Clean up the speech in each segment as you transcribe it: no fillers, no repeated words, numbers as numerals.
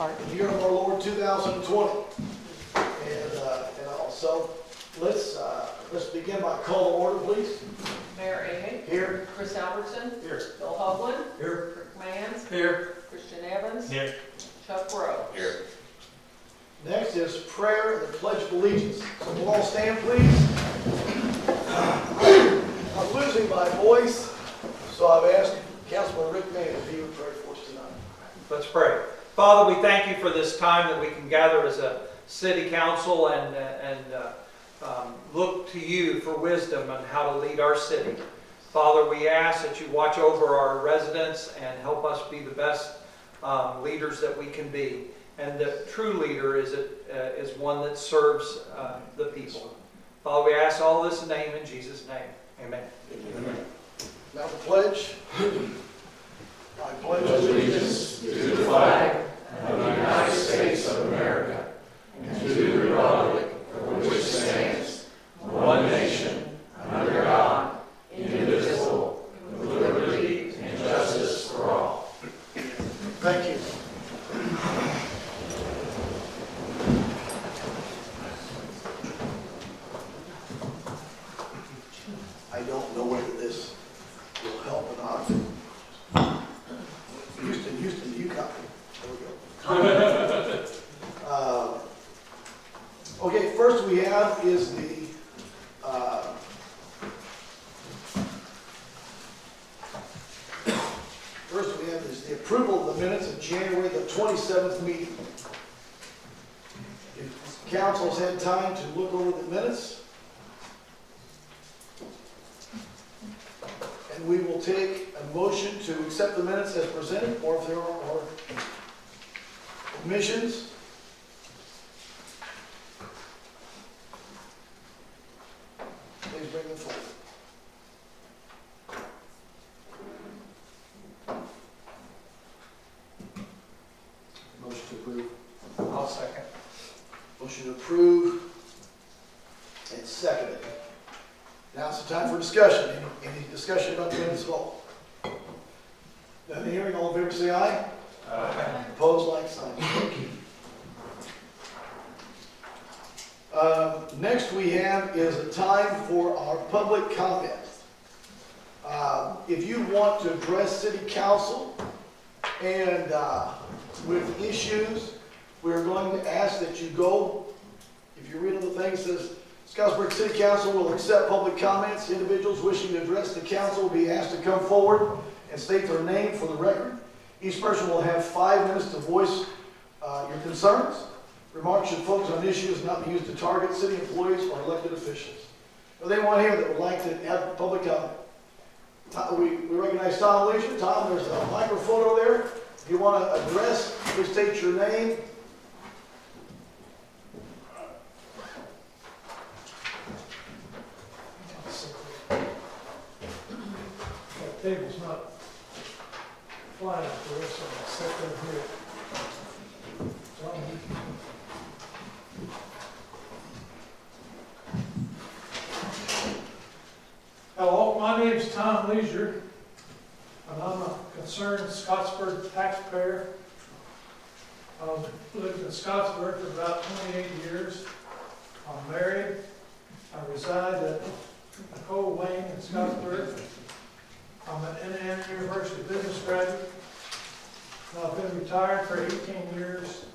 part. Year of our Lord 2020. And also, let's begin by call to order, please. Mayor Amy. Here. Chris Albertson. Here. Bill Hovland. Here. Rick Mans. Here. Christian Evans. Here. Chuck Rose. Here. Next is prayer and the Pledge of Allegiance. So we'll all stand, please. I'm losing my voice, so I've asked Councilman Rick Mans if he would pray for us tonight. Let's pray. Father, we thank you for this time that we can gather as a city council and look to you for wisdom on how to lead our city. Father, we ask that you watch over our residents and help us be the best leaders that we can be. And the true leader is one that serves the people. Father, we ask all this in Jesus' name. Amen. Amen. Now the pledge. I pledge allegiance to the flag of the United States of America and to the republic for which it stands, one nation, under God, indivisible, with liberty and justice for all. Thank you. I don't know whether this will help or not. Houston, you copy. There we go. Okay, first we have is the approval of the minutes of January the 27th meeting. If council's had time to look over the minutes, and we will take a motion to accept the minutes as presented, or if there are omissions. Please bring them forward. Motion to approve. I'll second. Motion to approve and seconded. Now it's the time for discussion. Any discussion about the minutes at all? None hearing, all in favor say aye. Aye. Opposed, like sign. Next we have is a time for our public comment. If you want to address city council and with issues, we're going to ask that you go, if you read on the thing, it says, Scottsburg City Council will accept public comments. Individuals wishing to address the council will be asked to come forward and state their name for the record. Each person will have 5 minutes to voice your concerns. Remarks should focus on issues not be used to target city employees or elected officials. If there's anyone here that would like to have public comment, we recognize Tom Leisure. Tom, there's a microphone over there. If you want to address, please state your name. The table's not flat up there, so I'll set that here. Hello, my name's Tom Leisure, and I'm a concerned Scottsburg taxpayer. I've lived in Scottsburg for about 28 years. I'm married. I reside at Nicole Wayne in Scottsburg. I'm an Indiana University business graduate. And I've been retired for 18 years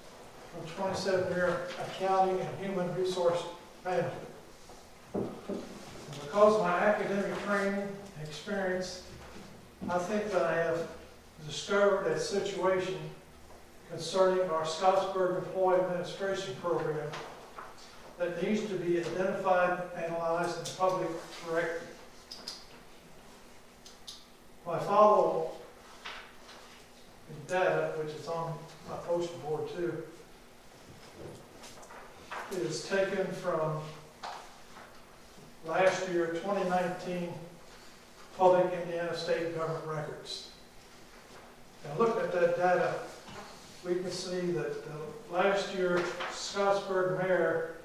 from 27-year accounting and human resource management. And because of my academic training and experience, I think that I have discovered a situation concerning our Scottsburg Employee Administration Program that needs to be identified, analyzed, and public corrected. My follow data, which is on my poster board too, is taken from last year, 2019, Public Indiana State Government Records. And looking at that data, we can see that last year, Scottsburg mayor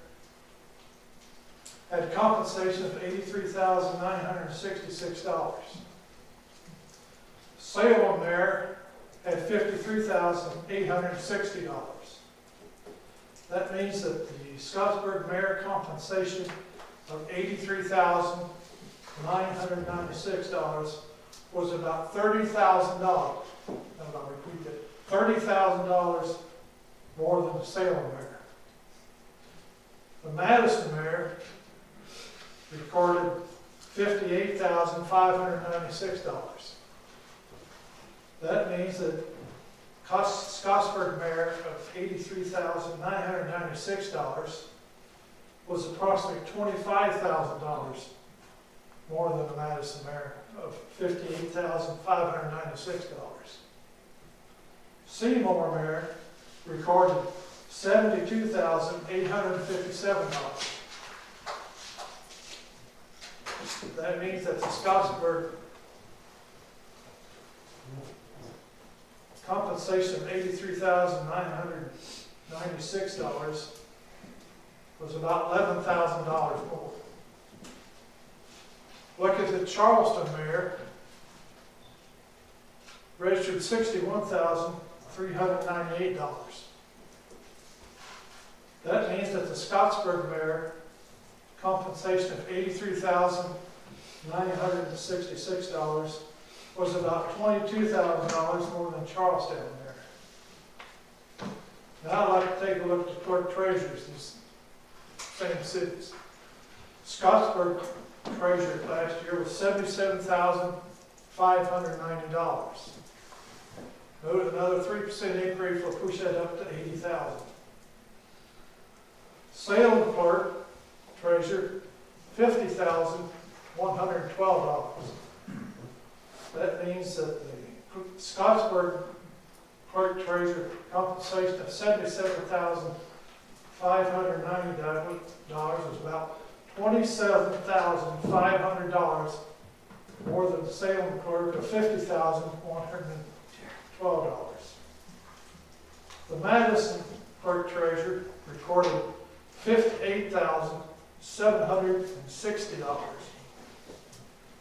had compensation of $83,966. Salem mayor at $53,860. That means that the Scottsburg mayor compensation of $83,996 was about $30,000. And I'll repeat that, $30,000 more than the Salem mayor. The Madison mayor recorded $58,596. That means that Scottsburg mayor of $83,996 was approximately $25,000 more than the Madison mayor of $58,596. Seymour mayor recorded $72,857. That means that the Scottsburg compensation of $83,996 was about $11,000 more. Look at the Charleston mayor, registered $61,398. That means that the Scottsburg mayor compensation of $83,966 was about $22,000 more than Charlestown mayor. Now I'd like to take a look at the clerk treasurers, these same cities. Scottsburg treasurer last year was $77,590. Note another 3% increase will push that up to $80,000. Salem clerk treasurer, $50,112. That means that the Scottsburg clerk treasurer compensation of $77,590 was about $27,500 more than the Salem clerk of $50,112. The Madison clerk treasurer recorded $58,760.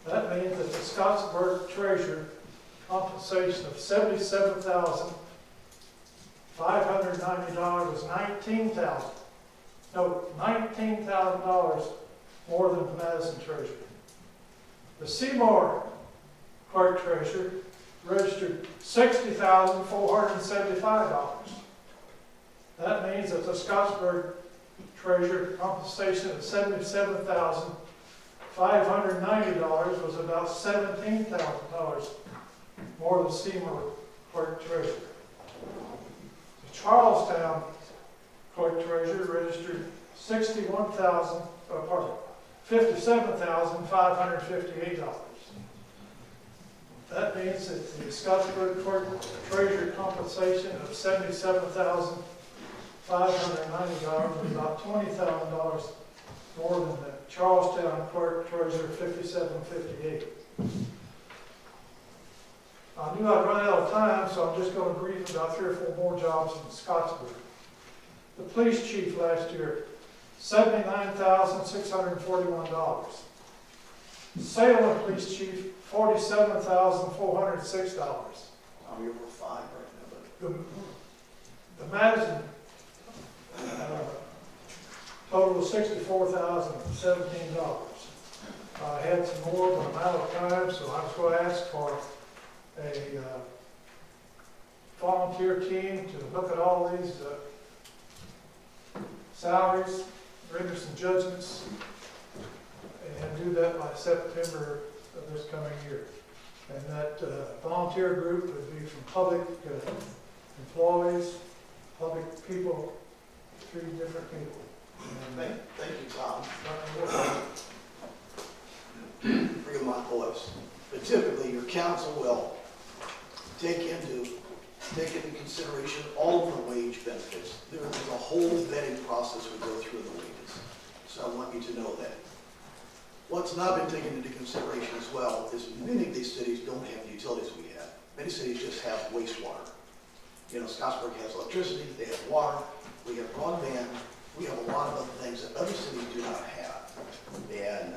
That means that the Scottsburg treasurer compensation of $77,590 was $19,000 more than the Madison treasurer. The Seymour clerk treasurer registered $60,475. That means that the Scottsburg treasurer compensation of $77,590 was about $17,000 more than Seymour clerk treasurer. The Charlestown clerk treasurer registered $57,558. That means that the Scottsburg clerk treasurer compensation of $77,590 was about $20,000 more than the Charlestown clerk treasurer $57,58. I knew I'd run out of time, so I'm just going to brief about 3 or 4 more jobs in Scottsburg. The police chief last year, $79,641. Salem police chief, $47,406. I'm here for 5 right now, The Madison total was $64,017. I had some more, but I'm out of time, so I was going to ask for a volunteer team to look at all these salaries, render some judgments, and do that by September of this coming year. And that volunteer group would be from public employees, public people, 3 different people. Thank you, Tom. Forgive my voice. But typically, your council will take into consideration all of the wage benefits. There is a whole vetting process we go through the wages. So I want you to know that. What's not been taken into consideration as well is many of these cities don't have the utilities we have. Many cities just have wastewater. You know, Scottsburg has electricity, they have water, we have broadband, we have a lot of other things that other cities do not have. And,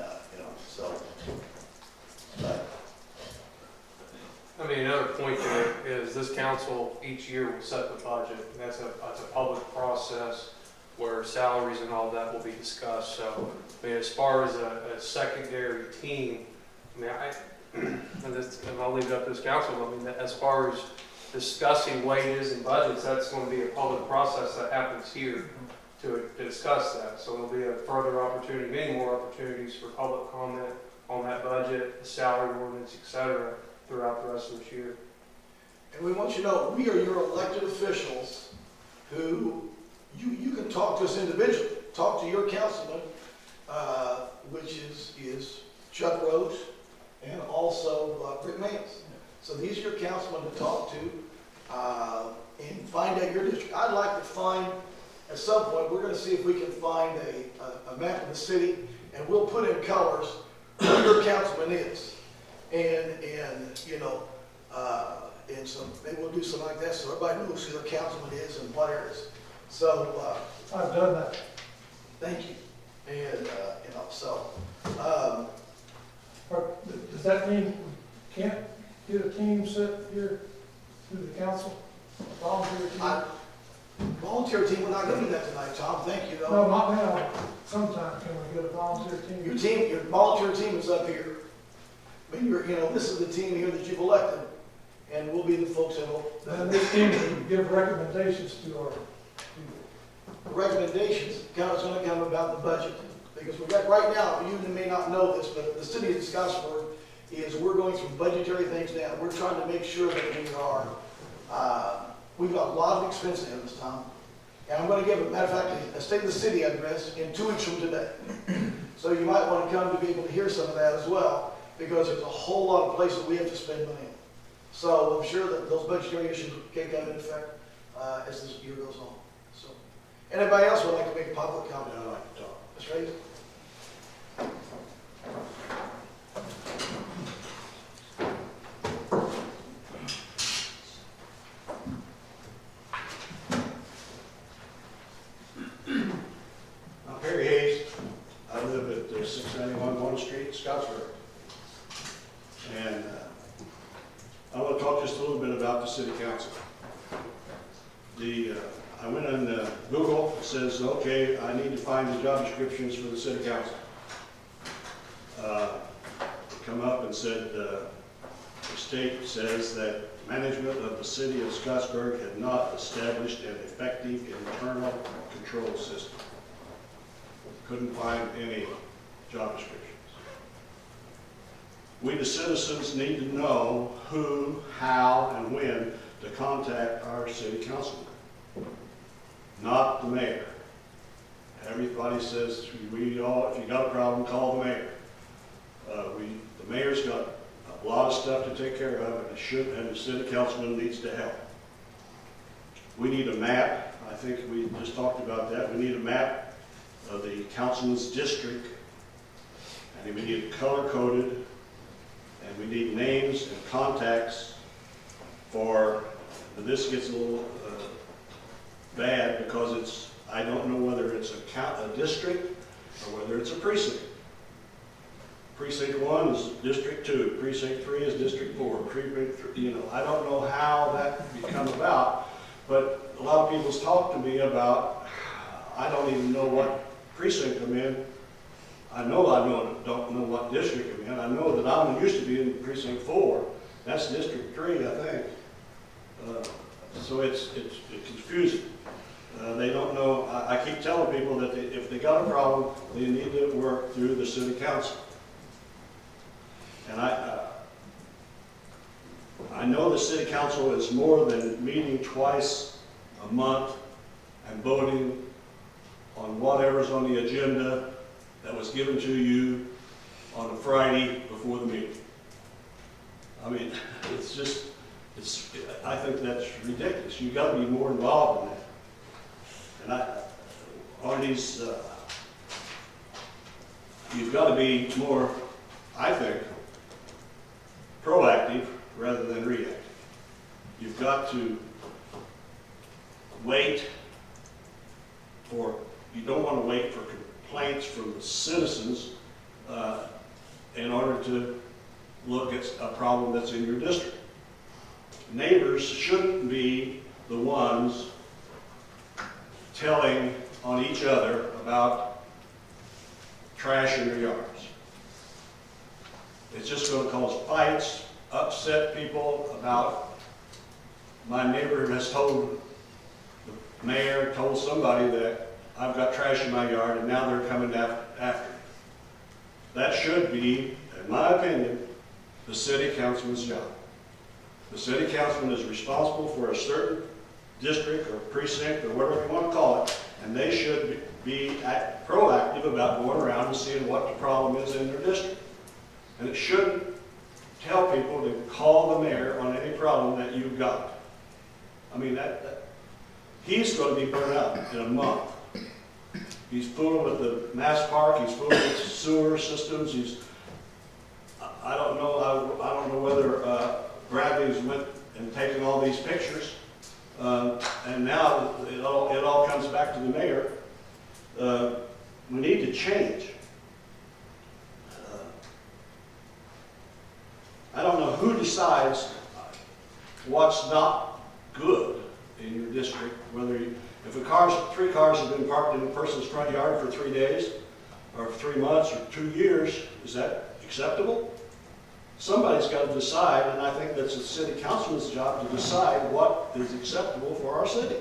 I mean, another point there is this this council each year will set the budget. And that's a public process where salaries and all that will be discussed. So, I mean, as far as a secondary team, I mean, and I'll leave it up to this council. I mean, as far as discussing wages and budgets, that's going to be a public process that happens here to discuss that. So there'll be a further opportunity, many more opportunities for public comment on that budget, the salary ordinance, et cetera, throughout the rest of this year. And we want you to know, we are your elected officials who, you can talk to us individually. Talk to your councilman, which is Chuck Rose and also Rick Mance. So these are your councilmen to talk to and find out your district. I'd like to find, at some point, we're going to see if we can find a map of the city, and we'll put in colors who your councilman is. And you know, and some, maybe we'll do something like that so everybody knows who their councilman is and what areas. So, I've done that. thank you. And, you know, so, Does that mean we can't get a team set here through the council? A volunteer team? volunteer team, we're not going to do that tonight, Tom. Thank you, No, though. not now. Sometime can we get a volunteer team? Your volunteer team is up here. I mean, you know, this is the team here that you've elected, and we'll be the folks And this team can give recommendations to our people. recommendations. It's going to come about the budget. Because we've got, right now, you may not know this, but the city of Scottsburg we're going through budgetary things now. We're trying to make sure that we are, we've got a lot of expense ahead of us, Tom. And I'm going to give, a matter of fact, a state of the city address in 2 weeks from today. So you might want to come to be able to hear some of that as well, because there's a whole lot of places we have to spend money on. So I'm sure that those budgetary issues can come into effect as this year goes on. So, anybody else would like to make a public comment? I'd like to talk. Ms. Reagan? I'm Perry Hayes. I live at 691 1 Street, Scottsburg. And I want to talk just a little bit about the city council. I went on Google, it says, okay, I need to find the job descriptions for the city council. Come up and said, the state says that management of the city of Scottsburg had not established an effective internal control system. Couldn't find any job descriptions. We, the citizens, need to know who, how, and when to contact our city councilman, not the mayor. Everybody says, if you got a problem, call the mayor. The mayor's got a lot of stuff to take care of, and the city councilman needs to help. We need a map. I think we just talked about that. We need a map of the councilman's district, and we need it color-coded, and we need names and contacts for, this gets a little bad because I don't know whether it's a district or whether it's a precinct. Precinct 1 is District 2, Precinct 3 is District 4, Precinct 3, I don't know how that become about, but a lot of people's talked to me about, I don't even know what precinct I'm in. I don't know what district I'm in. I know that I used to be in Precinct 4. That's District 3, I think. So it's confusing. They don't know. I keep telling people that if they got a problem, they need to work through the city council. And I know the city council is more than meeting twice a month and voting on whatever's on the agenda that was given to you on a Friday before the meeting. I mean, I think that's ridiculous. You've got to be more involved in that. And you've got to be more, I think, proactive rather than reactive. You've got to wait you don't want to wait for complaints from the citizens in order to look at a problem that's in your district. neighbors shouldn't be the ones telling on each other about trash in their yards. It's just going to cause fights, upset people about, my neighbor has told, the mayor told somebody that I've got trash in my yard and now they're coming after me. That should be, in my opinion, the city councilman's job. The city councilman is responsible for a certain district or precinct or whatever you want to call it, and they should be proactive about going around and seeing what the problem is in their district. And it shouldn't tell people to call the mayor on any problem that you've got. I mean, he's going to be burnt out in a month. He's fooling with the Mass Park, he's fooling with sewer systems, I don't know whether Bradley's went and taken all these pictures, and now it all comes back to the mayor. We need to change. I don't know who decides what's not good in your district, whether if three cars have been parked in a person's front yard for 3 days, or 3 months, or 2 years, is that acceptable? Somebody's got to decide, and I think that's the city councilman's job to decide what is acceptable for our city.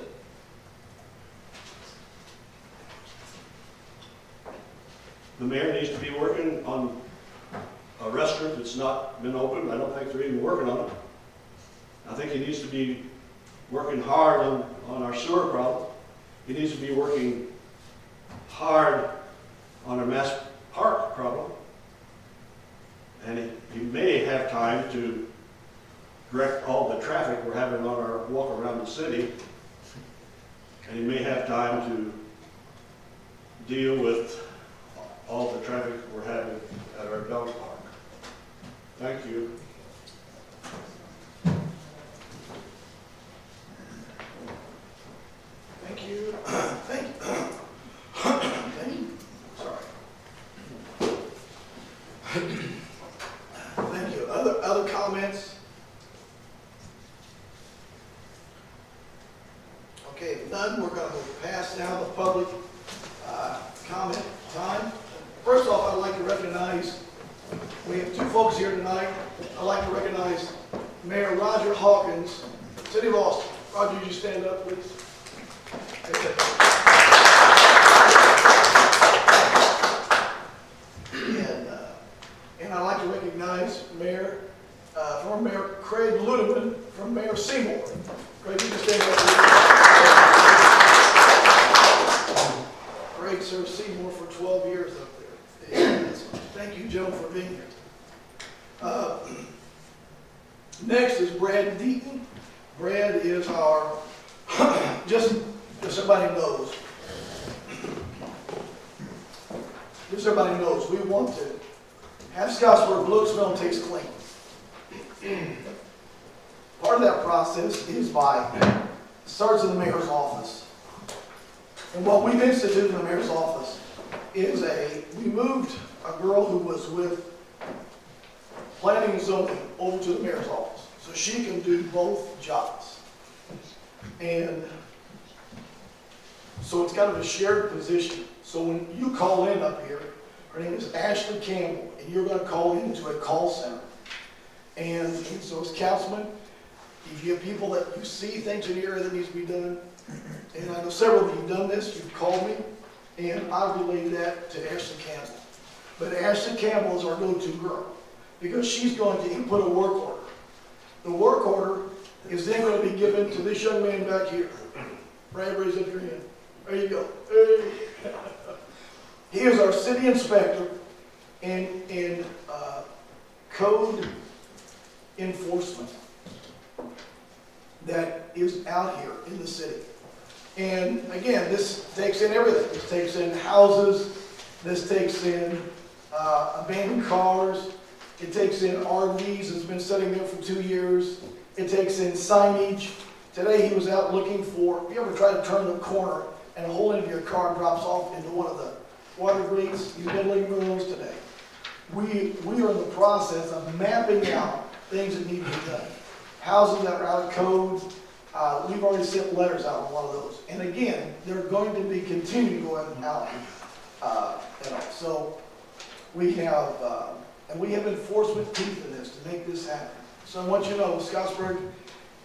The mayor needs to be working on a restaurant that's not been opened. I don't think they're even working on it. I think he needs to be working hard on our sewer problem. He needs to be working hard on our Mass Park problem. And he may have time to direct all the traffic we're having on our walk around the city. And he may have time to deal with all the traffic we're having at our dog park. Thank you. Thank you. Thank you. Thank you. Sorry. Thank you. Other comments? Okay, if none, we're going to pass now the public comment time. First off, I'd like to recognize, we have 2 folks here tonight. I'd like to recognize Mayor Roger Hawkins, City of Austin. Roger, would you stand up, please? And I'd like to recognize former Mayor Craig Ludeman from Mayor Seymour. Craig, you can stand up. Craig served Seymour for 12 years up there. And thank you, Joe, for being here. Next is Brad Deaton. Brad is our, just so everybody knows, we want to have Scottsburg look, smell, and taste clean. Part of that process starts in the mayor's office. And what we've instituted in the mayor's office is we moved a girl who was with planning and zoning over to the mayor's office, so she can do both jobs. And so it's kind of a shared position. So when you call in up here, her name is Ashley Campbell, and you're going to call into a call center. And so as councilman, if you have people that you see things in the area that needs to be done, and I know several of you have done this, you've called me, and I relayed that to Ashley Campbell. But Ashley Campbell is our go-to girl, because she's going to input a work order. The work order is then going to be given to this young man back here. Brad, raise up your hand. There you go. Hey. He is our city inspector in code enforcement that is out here in the city. And again, this takes in everything. This takes in houses. This takes in abandoned cars. It takes in RVs that's been sitting there for 2 years. It takes in signage. Today he was out looking for, if you ever try to turn the corner and a whole end of your car drops off into one of the water breaks, he's been looking for those today. We are in the process of mapping out things that need to be done. houses that are out of code. We've already sent letters out on one of those. And again, they're going to be continuing going out. So we have, and we have enforcement teeth in this to make this happen. So I want you to know, Scottsburg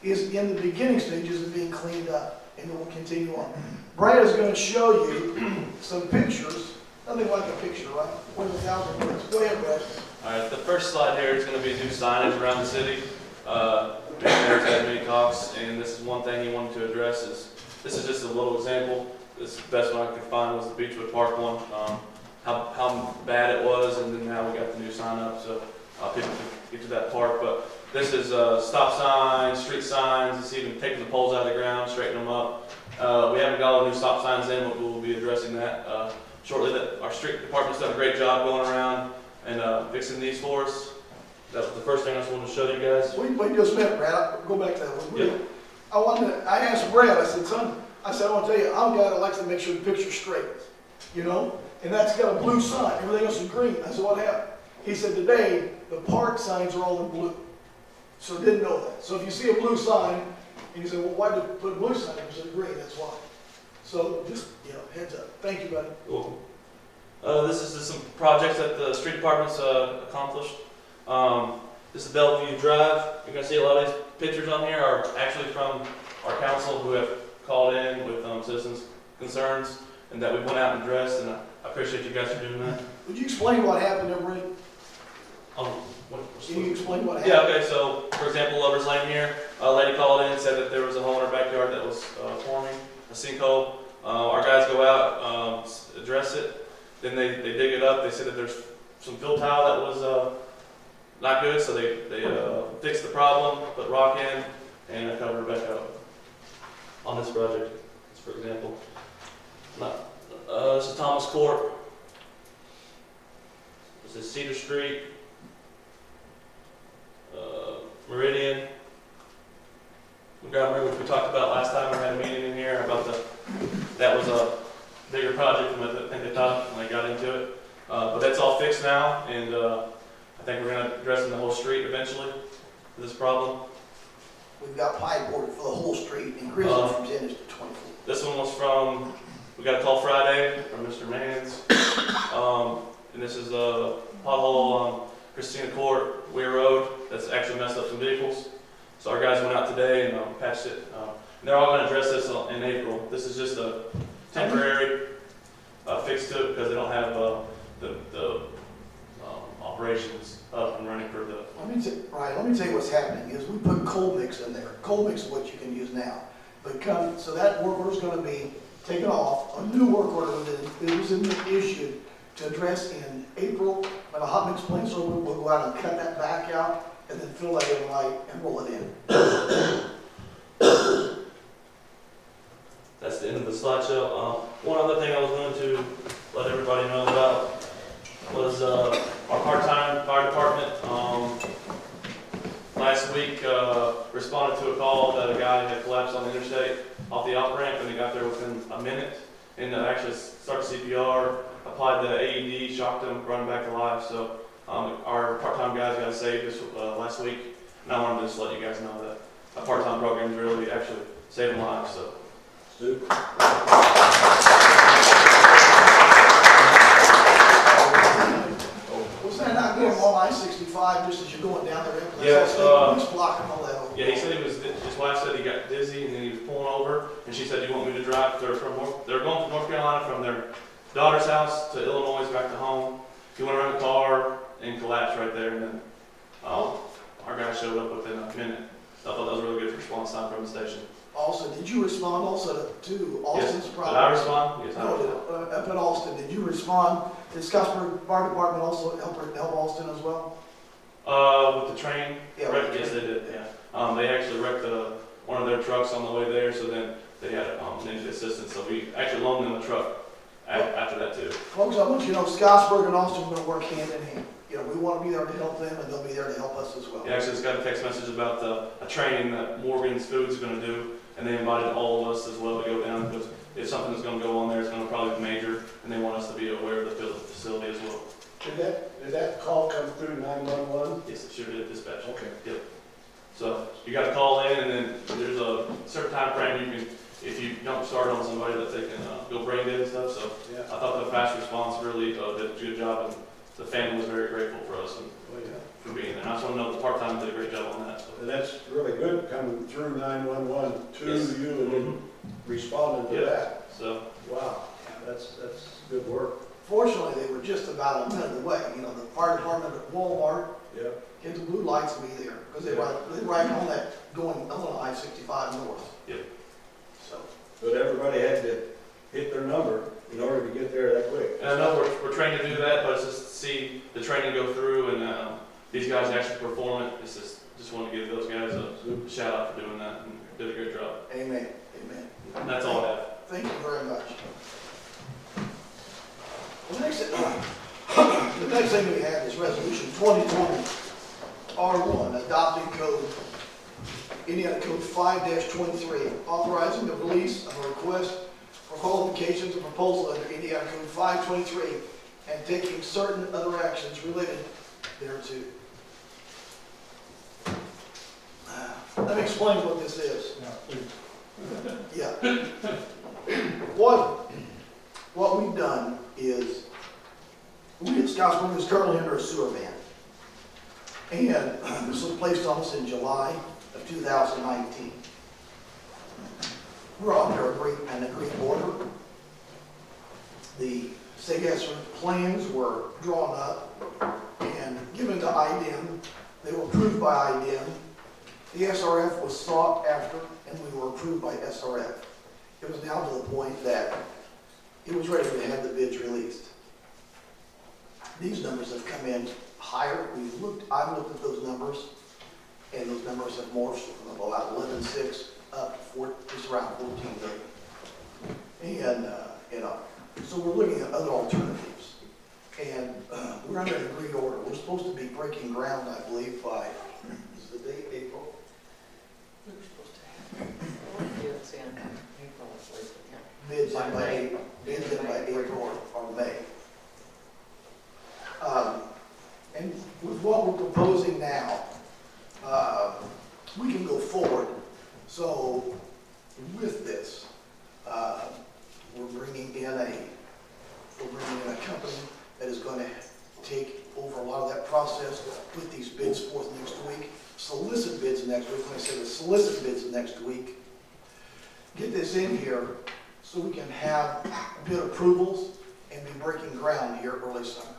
is in the beginning stages of being cleaned up, and it will continue on. Brad is going to show you some pictures. Nothing like a picture, right? 1,000 words. Go ahead, Brad. All right, the first slide here is going to be new signage around the city. Mayor Ted Cox, and this is one thing he wanted to address. This is just a little example. This is the best one I could find was the Beechwood Park one. How bad it was, and then now we got the new sign up, so people can get to that park. But this is stop signs, street signs. It's even taking the poles out of the ground, straightening them up. We haven't got all the new stop signs in, but we'll be addressing that shortly. Our street department's done a great job going around and fixing these for us. That was the first thing I just wanted to show you guys. Wait just a minute, Brad. I'll go back to that one. Yep. I asked Brad, I said, son, I want to tell you, I'm a guy that likes to make sure the picture's straight, you know? And that's got a blue sign. Everything else is green. I said, what happened? He said, today, the park signs are all in blue. So didn't know that. So if you see a blue sign, and you say, well, why did you put a blue sign instead of green? That's why. So just, heads up. Thank you, buddy. You're welcome. This is just some projects that the street department's accomplished. This is Bellevue Drive. You're going to see a lot of these pictures on here are actually from our council who have called in with citizens' concerns and that we went out and addressed, and I appreciate you guys for doing that. Would you explain what happened there, Brad? Can you explain what happened? Yeah, okay, so for example, Lover's Lane here, a lady called in and said that there was a hole in her backyard that was forming, a sinkhole. Our guys go out, address it, then they dig it up. They said that there's some fill tile that was not good, so they fixed the problem, put rock in, and covered it back up on this project, for example. This is Thomas Court. This is Cedar Street, Meridian. Montgomery, which we talked about last time. We had a meeting in here about that was a bigger project than what I think they thought when they got into it. But that's all fixed now, and I think we're going to address the whole street eventually for this problem. We've got pipe ordered for the whole street, increasing from 10 inches to 24. This one was from, we got a call Friday from Mr. Mannings. And this is a pothole on Christina Court, Weir Road, that's actually messed up some vehicles. So our guys went out today and patched it. And they're all going to address this in April. This is just a temporary fix to it because they don't have the operations up and running for the... Let me tell you what's happening is we put cold mix in there. Cold mix is what you can use now. But so that work order is going to be taken off. A new work order was issued to address in April. When the hot mix plant's over, we'll go out and cut that back out and then fill that in light and roll it in. That's the end of the slideshow. One other thing I was going to let everybody know about was our part-time fire department. Last week responded to a call that a guy had collapsed on the interstate off the off-ramp, and he got there within a minute and actually started CPR, applied the AED, shocked him, brought him back to life. So our part-time guys got saved this last week, and I wanted to just let you guys know that a part-time program is really actually saving lives. So. Was that not going on I-65 just as you're going down there? Yes. Who's blocking all that over? Yeah, he said his wife said he got dizzy and then he was pulling over, and she said, "Do you want me to drive?" They're going from North Carolina from their daughter's house to Illinois back to home. He went around the car and collapsed right there, and then our guy showed up within a minute. So I thought that was a really good response time from the station. Also, did you respond also to Austin's Yes. problem? Did I respond? Yes, I No, respond. up at Austin, did you respond? Did Scottsburg Fire Department also help Austin as well? With the train Yeah, wreck, with the yes, they train. did. Yeah, they actually wrecked one of their trucks on the way there, so then they had ninja assistance. So we actually loaned them a truck after that too. Folks, I want you to know Scottsburg and Austin are going to work hand in hand. We want to be there to help them, and they'll be there to help us as well. Yeah, actually, just got a text message about a training that Morgan's Foods is going to do, and they invited all of us as well to go down because if something is going to go on there, it's going to probably be major, and they want us to be aware of the facility as well. Did that call come through 911? Yes, it sure did. Dispatch. Okay. Yep. So you gotta call in, and then there's a certain time frame you can, if you don't start on somebody, that they can, go brain dead and stuff, so. Yeah. I thought the fast response really, did a good job, and the family was very grateful for us and Oh, yeah. for being there. And I just wanna know the part-time did a great job on that, so. And that's really good coming through 911 to Yes. you and then responding to Yeah. that. So, Wow, that's good work. Fortunately, they were just about a minute away. You know, the fire department at Walmart Yeah. hit the blue lights to be there, because they right on that going on I-65 north. Yep. So, But everybody had to hit their number in order to get there that quick. and I know we're trained to do that, but it's just to see the training go through and, these guys actually perform it. It's just want to give those guys a shout out for doing that, and did a great job. amen, amen. And that's all I have. Thank you very much. The next thing we have is Resolution 2020 R1, adopting code, Indiana Code 5-23, authorizing the release of a request for qualifications and proposal under Indiana Code 523, and taking certain other actions related thereto. Let me explain what this is. Yeah. What we've done is, we at Scottsburg is currently under a sewer ban. And this was placed on us in July of 2019. We're under an agreed order. The SAGAS plans were drawn up and given to IDEM. They were approved by IDEM. The SRF was sought after, and we were approved by SRF. It was now to the point that it was ready to have the bids released. These numbers have come in higher. I've looked at those numbers, and those numbers have morphed from about 11.6 up to just around 14 million. And so we're looking at other alternatives. And we're under an agreed order. We're supposed to be breaking ground, I believe, by, is the date April? We were supposed to have Bids in April, I believe, yeah. bids in by April or May. And with what we're proposing now, we can go forward. So with this, we're bringing in a company that is going to take over a lot of that process, put these bids forth next week, solicit bids next week. When I say the solicit bids next week, get this in here so we can have bid approvals and be breaking ground here early summer.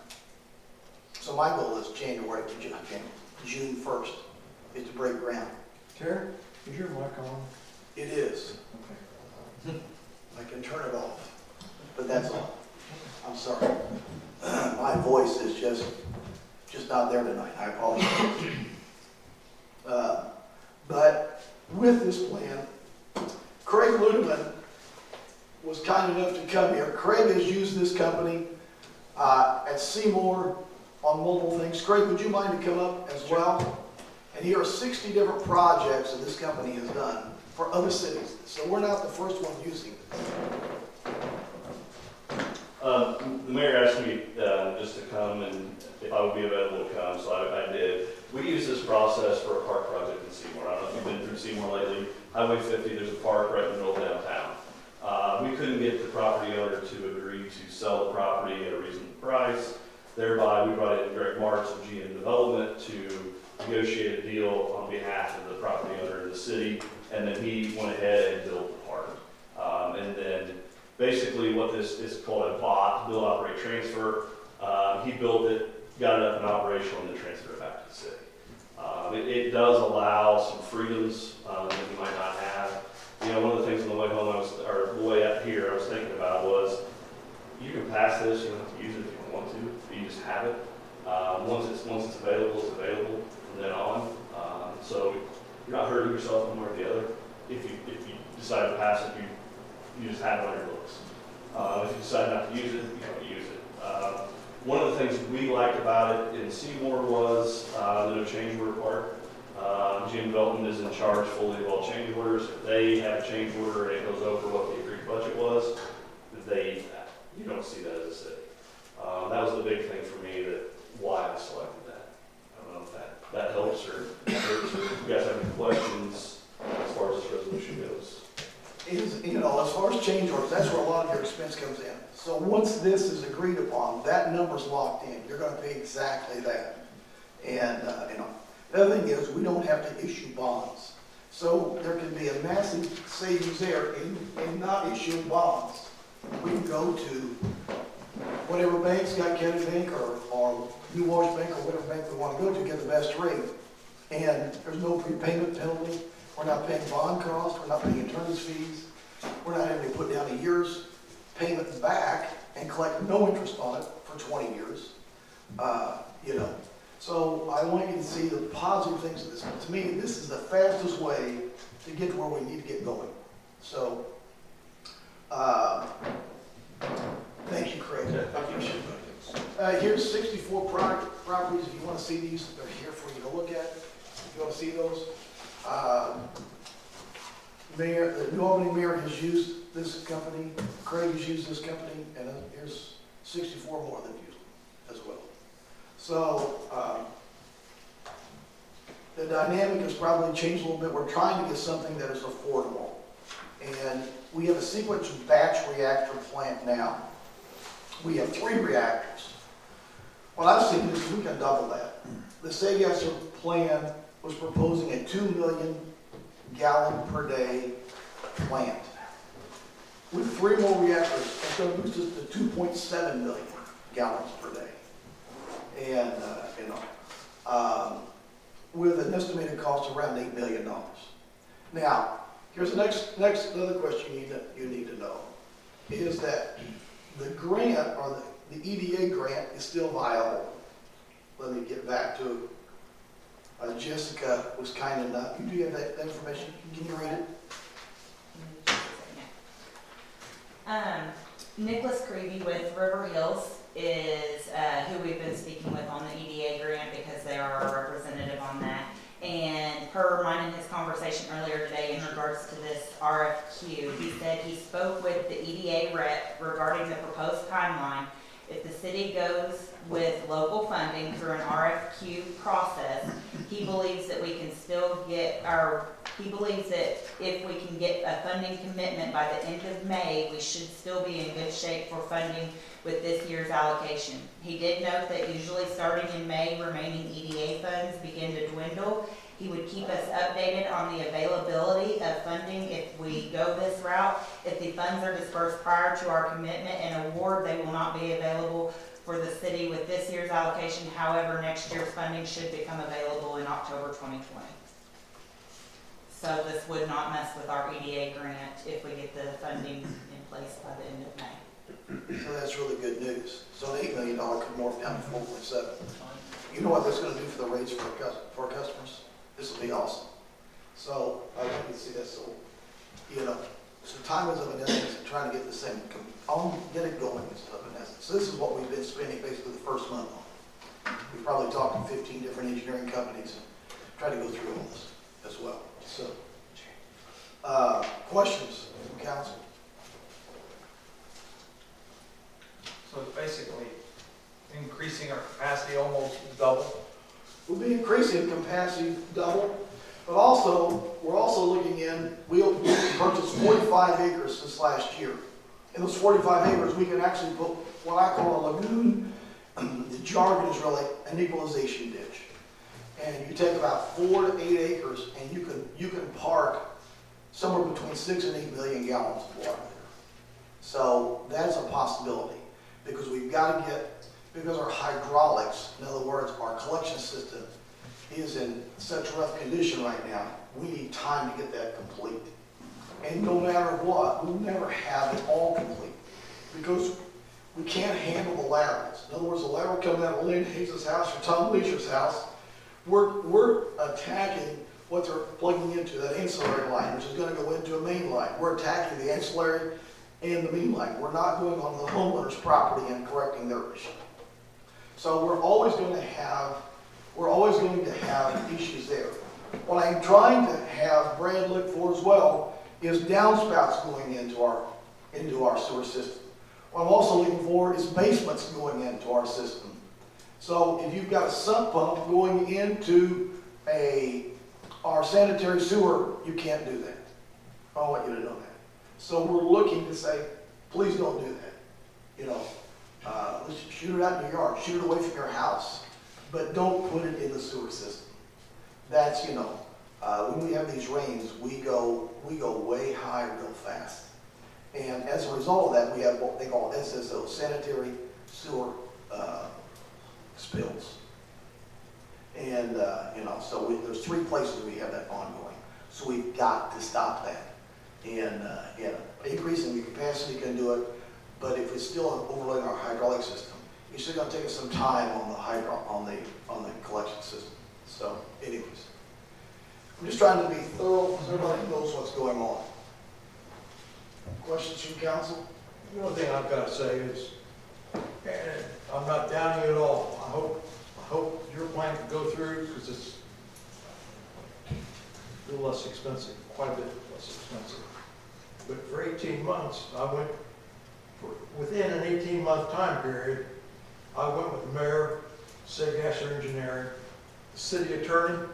So my goal is January to June 1st is to break ground. Terry, is your mic on? It is. I can turn it off, but that's all. I'm sorry. My voice is just not there tonight. I apologize. But with this plan, Craig Ludeman was kind enough to come here. Craig has used this company at Seymour on multiple things. Craig, would you mind to come up as well? And here are 60 different projects that this company has done for other cities. So we're not the first one using it. The mayor asked me just to come and if I would be available to come, so I did. We use this process for a park project in Seymour. I don't know if you've been through Seymour lately. Highway 50, there's a park right in the middle of downtown. We couldn't get the property owner to agree to sell the property at a reasonable price. Thereby, we brought in Greg Marks of GM Development to negotiate a deal on behalf of the property owner in the city, and then he went ahead and built the park. And then basically what this is called a BOT, build, operate, transfer. He built it, got it up and operational, and then transferred it back to the city. It does allow some freedoms that you might not have. You know, one of the things on the way home, or the way up here, I was thinking about was, you can pass this, you don't have to use it if you don't want to, you just have it. Once it's available, it's available from then on. So you're not hurting yourself one way or the other. If you decide to pass it, you just have it on your books. If you decide not to use it, you don't use it. One of the things we liked about it in Seymour was the no change order part. GM Development is in charge fully of all change orders. If they have a change order and it goes over what the agreed budget was, you don't see that as a city. That was the big thing for me, that why I selected that. I don't know if that helps or hurts, or if you guys have any questions as far as this resolution goes? Is, you know, as far as change orders, that's where a lot of your expense comes in. So once this is agreed upon, that number's locked in. You're gonna pay exactly that. And, you know, the other thing is, we don't have to issue bonds. So there can be a massive savings there in not issuing bonds. We can go to whatever bank, Scott County Bank or New Orleans Bank or whatever bank we want to go to, get the best rate. And there's no prepayment penalty. We're not paying bond costs. We're not paying attorney's fees. We're not having to put down a year's payment back and collect no interest on it for 20 years. You know, so I want you to see the positive things of this. To me, this is the fastest way to get to where we need to get going. So, thank you, Craig. I appreciate it. Here's 64 properties. If you want to see these, they're here for you to look at. If you want to see those. The New Albany mayor has used this company. Craig has used this company, and here's 64 more that use them as well. So, the dynamic has probably changed a little bit. We're trying to get something that is affordable. And we have a sequence batch reactor plant now. We have 3 reactors. What I've seen is we can double that. The Sagasser plan was proposing a 2 million gallon per day plant. With 3 more reactors, it's going to boost us to 2.7 million gallons per day. And, you know, with an estimated cost of around $8 million. Now, here's the next other question you need to know, is that the grant, or the EDA grant, is still viable. Let me get back to, Jessica was kind enough, you do have that information, can you read it? Nicholas Creevy with River Hills is who we've been speaking with on the EDA grant, because they are our representative on that. And per mine and his conversation earlier today in regards to this RFQ, he said he spoke with the EDA rep regarding the proposed timeline. If the city goes with local funding through an RFQ process, he believes that we can still get he believes that if we can get a funding commitment by the end of May, we should still be in good shape for funding with this year's allocation. He did note that usually starting in May, remaining EDA funds begin to dwindle. He would keep us updated on the availability of funding if we go this route. If the funds are dispersed prior to our commitment and award, they will not be available for the city with this year's allocation. However, next year's funding should become available in October 2020. So this would not mess with our EDA grant if we get the funding in place by the end of May. So that's really good news. So the $8 million could morph down to 4.7. You know what that's going to do for the rates for our customers? This will be awesome. So I want you to see that. So, you know, so time is of an essence and trying to get this thing, get it going is of an essence. So this is what we've been spending basically the first month on. We've probably talked to 15 different engineering companies and tried to go through all this as well. So, questions from council? So basically, increasing our capacity almost double. We'll be increasing capacity double, but also, we're also looking in, we purchased 45 acres this last year. In those 45 acres, we can actually put what I call a lagoon. The jargon is really an equalization ditch. And you take about 4 to 8 acres and you can park somewhere between 6 and 8 million gallons of water there. So that's a possibility, because we've got to get, because our hydraulics, in other words, our collection system is in such rough condition right now, we need time to get that complete. And no matter what, we'll never have it all complete, because we can't handle the laterals. In other words, the lateral coming out of Lynn Hayes' house or Tom Leisure's house, we're attacking what they're plugging into, that ancillary line, which is going to go into a main line. We're attacking the ancillary and the main line. We're not going on the homeowner's property and correcting their issue. So we're always going to have issues there. What I'm trying to have Brad look for as well is downspouts going into our sewer system. What I'm also looking for is basements going into our system. So if you've got a sump pump going into a Our sanitary sewer, you can't do that. I want you to know that. So we're looking to say, please don't do that. You know, let's shoot it out in your yard, shoot it away from your house, but don't put it in the sewer system. That's, you know, when we have these rains, we go way high real fast. And as a result of that, we have what they call SSO, sanitary sewer spills. And, you know, so there's 3 places we have that ongoing. So we've got to stop that. And, yeah, increasing the capacity can do it, but if it's still overloading our hydraulic system, it's still gonna take us some time on the collection system. So anyways, I'm just trying to be thorough so everybody knows what's going on. Questions from council? The only thing I've got to say is, and I'm not downing you at all, I hope your plan can go through, because it's a little less expensive, quite a bit less expensive. But for 18 months, within an 18-month time period, I went with the mayor, City Gasser Engineering, the city attorney,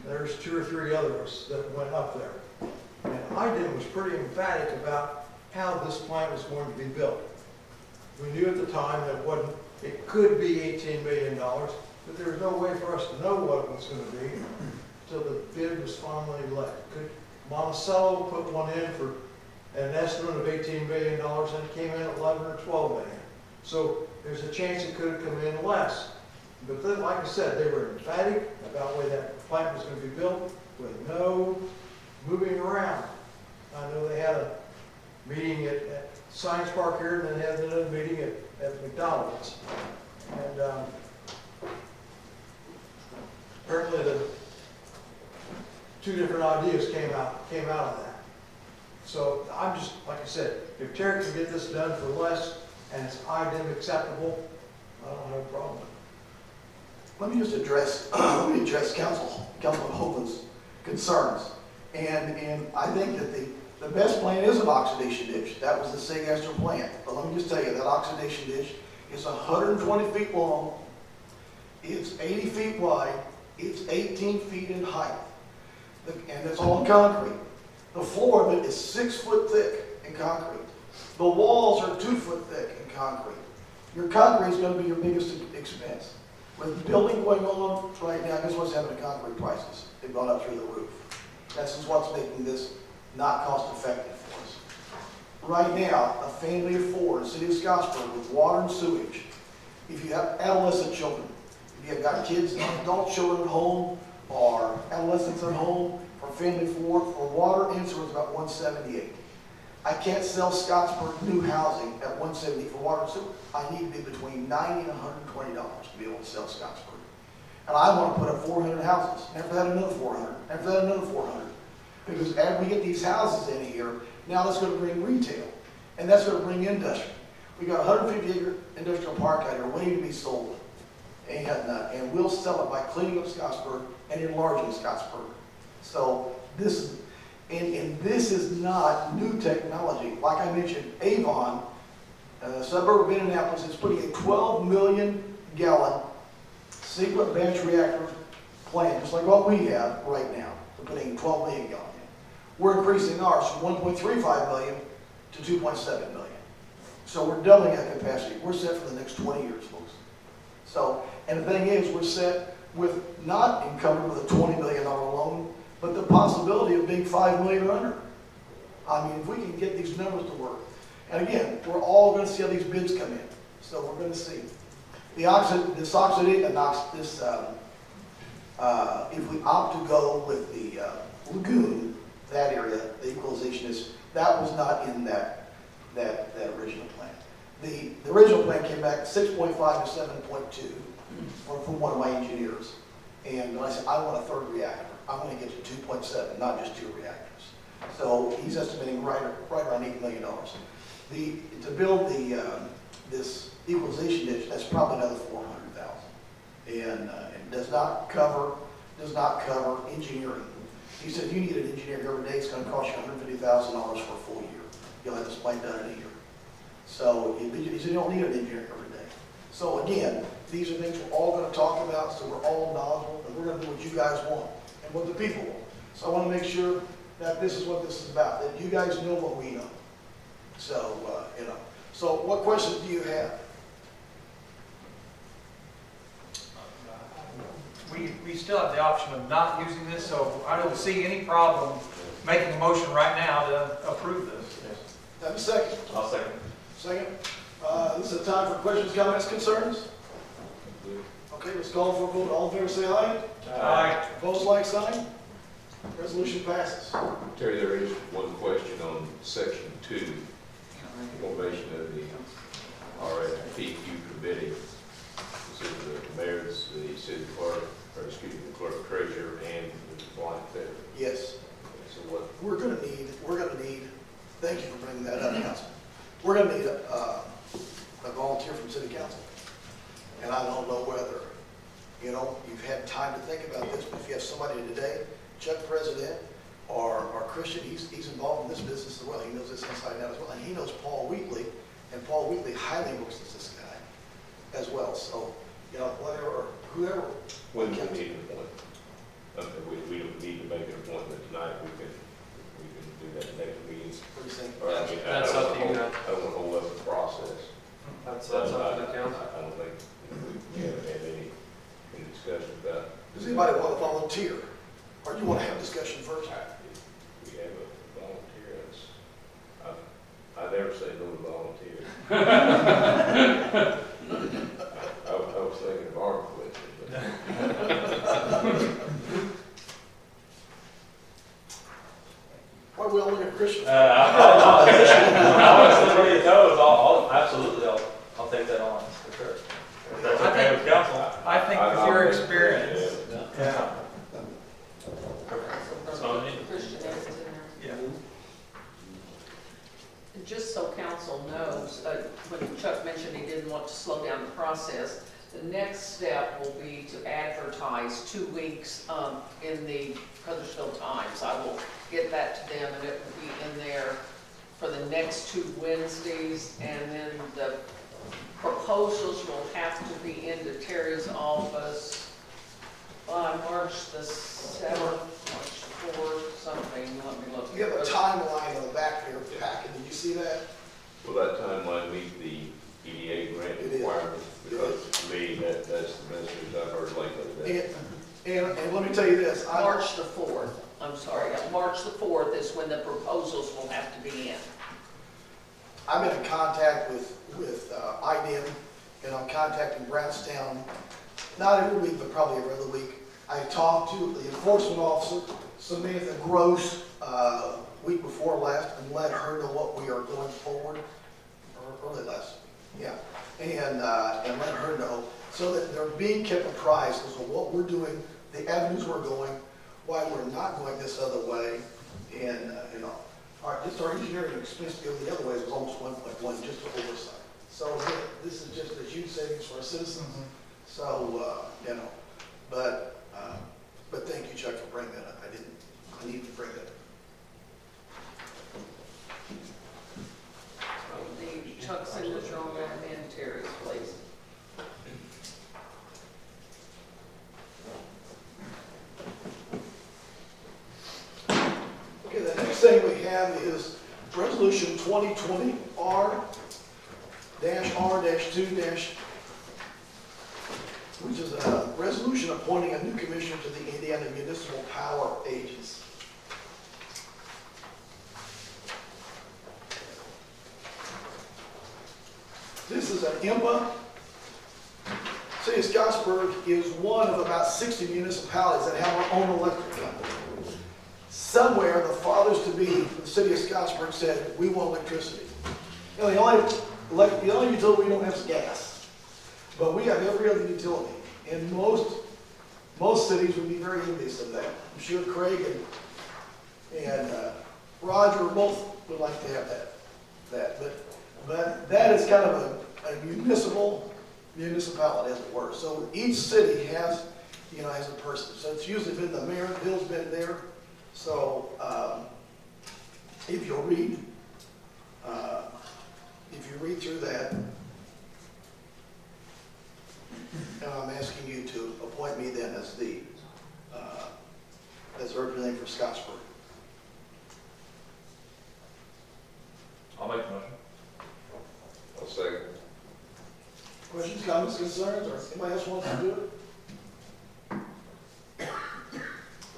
there's 2 or 3 others that went up there. And Iden was pretty emphatic about how this plant was going to be built. We knew at the time that it could be $18 million, but there was no way for us to know what it was going to be until the bid was finally let. Monticello put one in for an estimate of $18 million, and it came in at 11 or 12 million. So there's a chance it could have come in less. But then, like I said, they were emphatic about the way that plant was going to be built with no moving around. I know they had a meeting at Science Park here, and then they had another meeting at McDonald's. And apparently the 2 different ideas came out of that. So I'm just, like I said, if Terry can get this done for less and it's IDEM acceptable, I don't have a problem with it. Let me just address, Councilman Hoagland's concerns. And I think that the best plan is an oxidation ditch. That was the Sagastor plant. But let me just tell you, that oxidation ditch is 120 feet long, it's 80 feet wide, it's 18 feet in height, and it's all in concrete. The floor of it is 6 foot thick in concrete. The walls are 2 foot thick in concrete. Your concrete is going to be your biggest expense. With building going on right now, guess what's happening to concrete prices? They've gone up through the roof. That's just what's making this not cost effective for us. Right now, a family of 4 in the city of Scottsburg with water and sewage, if you have adolescent children, if you have got kids, adult children at home, or adolescents at home, for family of 4, for water and sewer is about $178. I can't sell Scottsburg new housing at $170 for water and sewer. I need to be between $90 and $120 to be able to sell Scottsburg. And I want to put up 400 houses. After that, another 400. After that, another 400. Because as we get these houses in here, now that's going to bring retail. And that's going to bring industry. We got a 150-acre industrial park out here waiting to be sold. And we'll sell it by cleaning up Scottsburg and enlarging Scottsburg. So this is not new technology. Like I mentioned, Avon, suburb of Indianapolis, is putting a 12 million gallon secret batch reactor plant, just like what we have right now. We're putting 12 million gallon in. We're increasing ours from 1.35 million to 2.7 million. So we're doubling that capacity. We're set for the next 20 years, folks. So, and the thing is, we're set with not encumbered with a $20 million loan, but the possibility of being $5 million or under. I mean, if we can get these numbers to work. And again, we're all going to see how these bids come in. So we're going to see. If we opt to go with the lagoon, that area, the equalization that was not in that original plan. The original plan came back 6.5 to 7.2 from one of my engineers. And when I said, I want a 3rd reactor, I want to get to 2.7, not just 2 reactors. So he's estimating right around $8 million. To build this equalization ditch, that's probably another $400,000, and it does not cover engineering. He said, if you need an engineer every day, it's going to cost you $150,000 for a full year. You'll have this plant done in a year. So he said, you don't need an engineer every day. So again, these are things we're all going to talk about, so we're all knowledgeable, and we're going to do what you guys want. what the people want. So I want to make sure that this is what this is about, that you guys know what we know. So, so what questions do you have? We still have the option of not using this, so I don't see any problem making a motion right now to approve this. Have a second? I'll second. Second. This is a time for questions, comments, concerns. Okay, let's call for a vote. All in favor, say aye. Aye. Opposed, like sign. Resolution passes. Terry, there is one question on section 2, formation of the RFPQ committee. This is the mayor, the city clerk, or excuse me, the clerk treasurer, and the compliance secretary. Yes. So what, We're gonna need, thank you for bringing that up, Councilman. We're gonna need a volunteer from city council. And I don't know whether, you've had time to think about this, but if you have somebody today, Chuck President or Christian, he's involved in this business as well. He knows this inside and out as well. And he knows Paul Wheatley, and Paul Wheatley highly works as this guy as well. So, whoever. when do we need an appointment? We don't need to make an appointment tonight. We can do that next meeting. What do you think? Or, I mean, That's up to you guys. I don't want to hold up the process. That's up to the council. I don't think we haven't had any discussion about. Does anybody want to volunteer? Or do you want to have discussion first? We have a volunteer. I never say no to volunteer. I was thinking of our question. Why are we all looking at Christian? I was ready to go. Absolutely, I'll take that on for sure. If that's okay with council. I think with your experience, yeah. That's all I need. Christian is in there. Yeah. And just so council knows, when Chuck mentioned he didn't want to slow down the process, the next step will be to advertise 2 weeks in the Huddersfield Times. I will get that to them, and it will be in there for the next 2 Wednesdays, and then the proposals will have to be into Terry's office by March the 7th, March the 4th, something. Let me look. You have a timeline on the back of your packet. Did you see that? Will that timeline meet the EDA grant It is. requirements? Because to me, that's the message I've heard lately. And let me tell you this. March the 4th, I'm sorry, March the 4th is when the proposals will have to be in. I'm in contact with IDM, and I'm contacting Brownstown, not every week, but probably every other week. I talked to the enforcement officer, Samantha Gross, week before last, and let her know what we are going forward, or early last week, yeah. And let her know, so that they're being kept apprised as to what we're doing, the avenues we're going, why we're not going this other way, and, just our engineering expense to go the other way was almost 1.1, just for oversight. So again, this is just a huge savings for our citizens. So, but thank you, Chuck, for bringing that up. I needed to bring that up. The Chuck signature on that and Terry's, please. Okay, the next thing we have is Resolution 2020 R-R-2- which is a resolution appointing a new commissioner to the Indiana Municipal Power Agency. This is an IMPA. City of Scottsburg is one of about 60 municipalities that have our own electric company. Somewhere, the fathers-to-be of the city of Scottsburg said, we want electricity. The only utility we don't have is gas. But we have every other utility. And most cities would be very envious of that. I'm sure Craig and Roger both would like to have that. But that is kind of a municipality, as it were. So each city has a person. So it's usually been the mayor, Bill's been there. So if you read through that, and I'm asking you to appoint me then as the that's representing for Scottsburg. I'll make the motion. I'll second. Questions, comments, concerns, or anybody else wants to do it?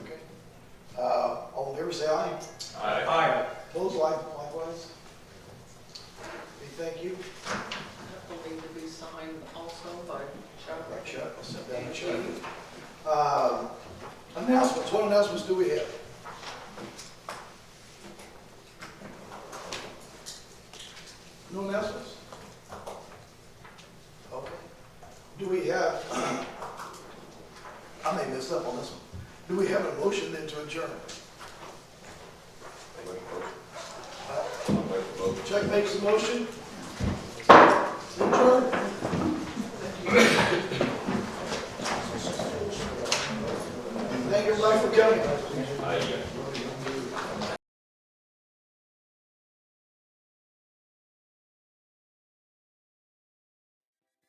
Okay. All in favor, say aye. Aye. Opposed, likewise. Okay, thank you. That will need to be signed also by Chuck. Right, Chuck, I'll send that to Chuck. Announcements, what announcements do we have? No announcements? Okay. Do we have, I may mess up on this one. Do we have a motion then to adjourn? I'll make the motion. Chuck makes the motion. Adjourn. Thank you everybody for coming.